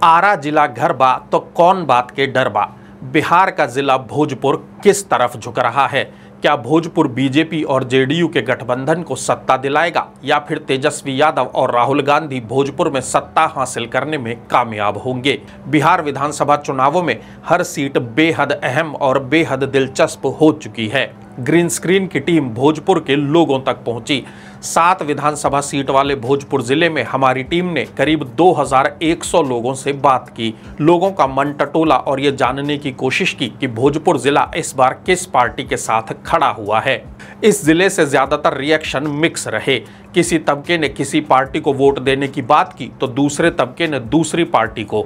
आरा जिला घर बा तो कौन बात के डर बा। बिहार का जिला भोजपुर किस तरफ झुक रहा है? क्या भोजपुर बीजेपी और जेडीयू के गठबंधन को सत्ता दिलाएगा या फिर तेजस्वी यादव और राहुल गांधी भोजपुर में सत्ता हासिल करने में कामयाब होंगे? बिहार विधानसभा चुनावों में हर सीट बेहद अहम और बेहद दिलचस्प हो चुकी है। ग्रीन स्क्रीन की टीम भोजपुर के लोगों तक पहुंची। 7 विधानसभा सीट वाले भोजपुर जिले में हमारी टीम ने करीब 2100 लोगों से बात की, लोगों का मन टटोला और ये जानने की कोशिश की कि भोजपुर जिला इस बार किस पार्टी के साथ खड़ा हुआ है। इस जिले से ज्यादातर रिएक्शन मिक्स रहे। किसी तबके ने किसी पार्टी को वोट देने की बात की तो दूसरे तबके ने दूसरी पार्टी को।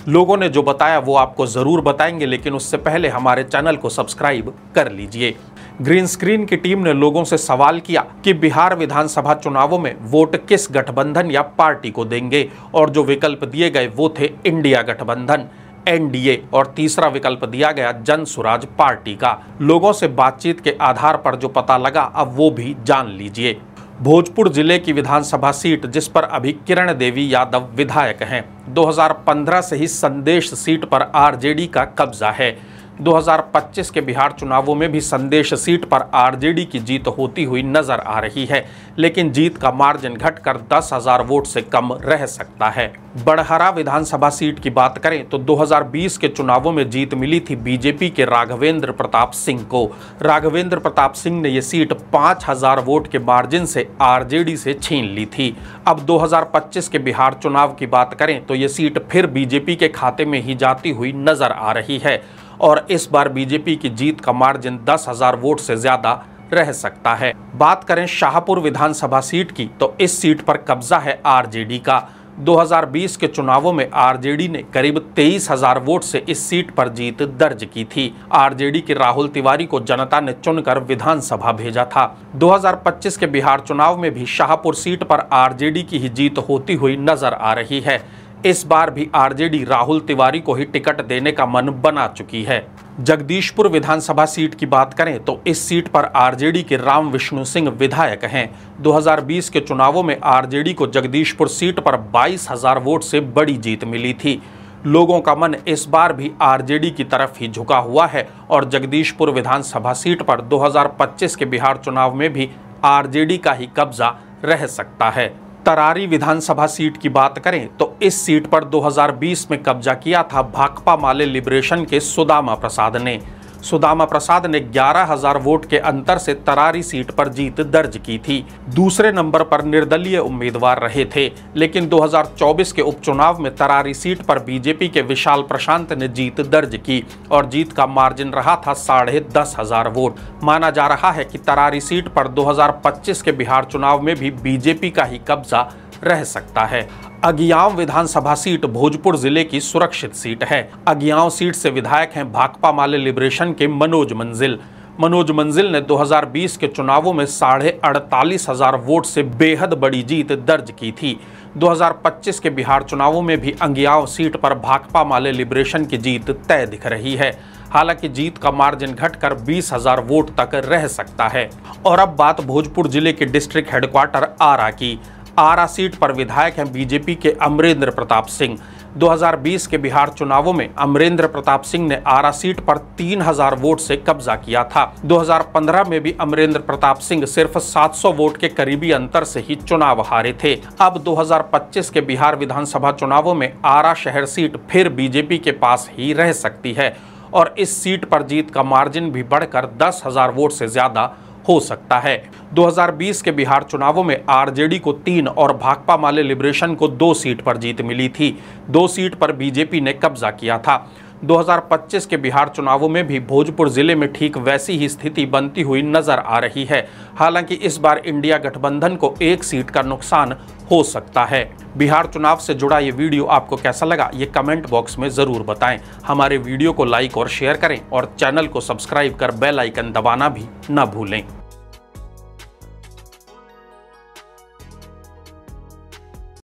लोगों ने जो बताया वो आपको जरूर बताएंगे, लेकिन उससे पहले हमारे चैनल को सब्सक्राइब कर लीजिए। ग्रीन स्क्रीन की टीम ने लोगों से सवाल किया कि बिहार विधानसभा चुनावों में वोट किस गठबंधन या पार्टी को देंगे, और जो विकल्प दिए गए वो थे इंडिया गठबंधन, एनडीए, और तीसरा विकल्प दिया गया जन स्वराज पार्टी का। लोगों से बातचीत के आधार पर जो पता लगा अब वो भी जान लीजिए। भोजपुर जिले की विधानसभा सीट जिस पर अभी किरण देवी यादव विधायक हैं, 2015 से ही संदेश सीट पर आरजेडी का कब्जा है। 2025 के बिहार चुनावों में भी संदेश सीट पर आरजेडी की जीत होती हुई नजर आ रही है, लेकिन जीत का मार्जिन घटकर 10,000 वोट से कम रह सकता है। बड़हरा विधानसभा सीट की बात करें तो 2020 के चुनावों में जीत मिली थी बीजेपी के राघवेंद्र प्रताप सिंह को। राघवेंद्र प्रताप सिंह ने ये सीट 5,000 वोट के मार्जिन से आरजेडी से छीन ली थी। अब 2025 के बिहार चुनाव की बात करें तो ये सीट फिर बीजेपी के खाते में ही जाती हुई नजर आ रही है, और इस बार बीजेपी की जीत का मार्जिन 10,000 वोट से ज्यादा रह सकता है। बात करें शाहपुर विधानसभा सीट की तो इस सीट पर कब्जा है आरजेडी का। 2020 के चुनावों में आरजेडी ने करीब 23,000 वोट से इस सीट पर जीत दर्ज की थी। आरजेडी के राहुल तिवारी को जनता ने चुनकर विधानसभा भेजा था। 2025 के बिहार चुनाव में भी शाहपुर सीट पर आरजेडी की ही जीत होती हुई नजर आ रही है। इस बार भी आरजेडी राहुल तिवारी को ही टिकट देने का मन बना चुकी है। जगदीशपुर विधानसभा सीट की बात करें तो इस सीट पर आरजेडी के राम विष्णु सिंह विधायक हैं। 2020 के चुनावों में आरजेडी को जगदीशपुर सीट पर 22,000 वोट से बड़ी जीत मिली थी। लोगों का मन इस बार भी आरजेडी की तरफ ही झुका हुआ है और जगदीशपुर विधानसभा सीट पर 2025 के बिहार चुनाव में भी आरजेडी का ही कब्जा रह सकता है। तरारी विधानसभा सीट की बात करें तो इस सीट पर 2020 में कब्जा किया था भाकपा माले लिबरेशन के सुदामा प्रसाद ने। सुदामा प्रसाद ने 11,000 वोट के अंतर से तरारी सीट पर जीत दर्ज की थी। दूसरे नंबर पर निर्दलीय उम्मीदवार रहे थे, लेकिन 2024 के उपचुनाव में तरारी सीट पर बीजेपी के विशाल प्रशांत ने जीत दर्ज की और जीत का मार्जिन रहा था 10,500 वोट। माना जा रहा है कि तरारी सीट पर 2025 के बिहार चुनाव में भी बीजेपी का ही कब्जा रह सकता है। अगियाव विधानसभा सीट भोजपुर जिले की सुरक्षित सीट है। अगियाव सीट से विधायक हैं भाकपा माले लिबरेशन के मनोज मंजिल। मनोज मंजिल ने 2020 के चुनावों में 48,500 वोट से बेहद बड़ी जीत दर्ज की थी। 2025 के बिहार चुनावों में भी अगियाव सीट पर भाकपा माले लिबरेशन की जीत तय दिख रही है। हालांकि जीत का मार्जिन घटकर 20,000 वोट तक रह सकता है। और अब बात भोजपुर जिले के डिस्ट्रिक्ट हेडक्वार्टर आरा की। आरा सीट पर विधायक हैं बीजेपी के अमरेंद्र प्रताप सिंह। 2020 के बिहार चुनावों में अमरेंद्र प्रताप सिंह ने आरा सीट पर 3,000 वोट से कब्जा किया था। 2015 में भी अमरेंद्र प्रताप सिंह सिर्फ 700 वोट के करीबी अंतर से ही चुनाव हारे थे। अब 2025 के बिहार विधानसभा चुनावों में आरा शहर सीट फिर बीजेपी के पास ही रह सकती है और इस सीट पर जीत का मार्जिन भी बढ़कर 10,000 वोट से ज्यादा हो सकता है। 2020 के बिहार चुनावों में आरजेडी को 3 और भाकपा माले लिबरेशन को 2 सीट पर जीत मिली थी। 2 सीट पर बीजेपी ने कब्जा किया था। 2025 के बिहार चुनावों में भी भोजपुर जिले में ठीक वैसी ही स्थिति बनती हुई नजर आ रही है। हालांकि इस बार इंडिया गठबंधन को 1 सीट का नुकसान हो सकता है। बिहार चुनाव से जुड़ा ये वीडियो आपको कैसा लगा ये कमेंट बॉक्स में जरूर बताएं। हमारे वीडियो को लाइक और शेयर करें और चैनल को सब्सक्राइब कर बेल आइकन दबाना भी न भूलें।